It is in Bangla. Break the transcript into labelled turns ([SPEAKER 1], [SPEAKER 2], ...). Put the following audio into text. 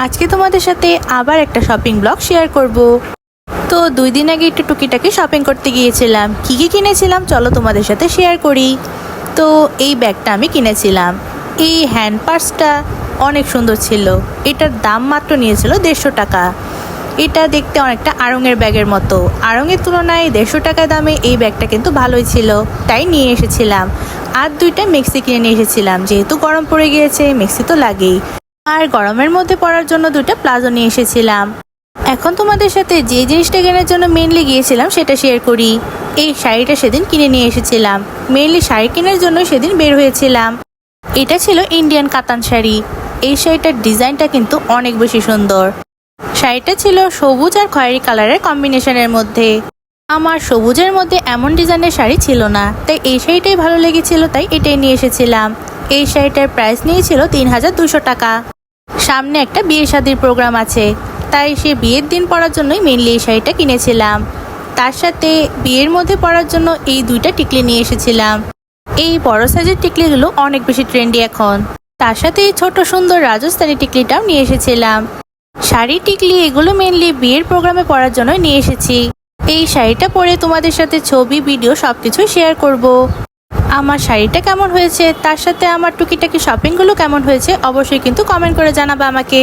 [SPEAKER 1] আজকে তোমাদের সাথে আবার একটা শপিং ব্লগ শেয়ার করব। তো 2 দিন আগে একটু টুকিটাকি শপিং করতে গিয়েছিলাম। কি কি কিনেছিলাম চলো তোমাদের সাথে শেয়ার করি। তো এই ব্যাগটা আমি কিনেছিলাম। এই হ্যান্ড পার্সটা অনেক সুন্দর ছিল। এটার দাম মাত্র নিয়েছিল 150 টাকা। এটা দেখতে অনেকটা আড়ংয়ের ব্যাগের মতো। আড়ংয়ের তুলনায় 150 টাকা দামে এই ব্যাগটা কিন্তু ভালোই ছিল, তাই নিয়ে এসেছিলাম। আর 2টা মেক্সি কিনে নিয়ে এসেছিলাম, যেহেতু গরম পড়ে গিয়েছে মেক্সি তো লাগেই। আর গরমের মধ্যে পরার জন্য 2টা প্লাজো নিয়ে এসেছিলাম। এখন তোমাদের সাথে যে জিনিসটা কেনার জন্য মেনলি গিয়েছিলাম সেটা শেয়ার করি। এই শাড়িটা সেদিন কিনে নিয়ে এসেছিলাম। মেনলি শাড়ি কেনার জন্য সেদিন বের হয়েছিলাম। এটা ছিল ইন্ডিয়ান কাতান শাড়ি। এই শাড়িটার ডিজাইনটা কিন্তু অনেক বেশি সুন্দর। শাড়িটা ছিল সবুজ আর খয়েরি কালারের কম্বিনেশনের মধ্যে। আমার সবুজের মধ্যে এমন ডিজাইনের শাড়ি ছিল না, তাই এই শাড়িটাই ভালো লেগেছিল, তাই এটাই নিয়ে এসেছিলাম। এই শাড়িটার প্রাইস নিয়েছিল 3200 টাকা। সামনে একটা বিয়ে শাদির প্রোগ্রাম আছে, তাই সে বিয়ের দিন পরার জন্যই মেনলি এই শাড়িটা কিনেছিলাম। তার সাথে বিয়ের মধ্যে পরার জন্য এই 2টা টিকলি নিয়ে এসেছিলাম। এই বড় সাইজের টিকলিগুলো অনেক বেশি ট্রেন্ডি এখন। তার সাথে এই ছোট সুন্দর রাজস্থানী টিকলিটাও নিয়ে এসেছিলাম। শাড়ি টিকলি এগুলো মেনলি বিয়ের প্রোগ্রামে পরার জন্য নিয়ে এসেছি। এই শাড়িটা পরে তোমাদের সাথে ছবি ভিডিও সবকিছু শেয়ার করব। আমার শাড়িটা কেমন হয়েছে, তার সাথে আমার টুকিটাকি শপিংগুলো কেমন হয়েছে অবশ্যই কিন্তু কমেন্ট করে জানাবে আমাকে।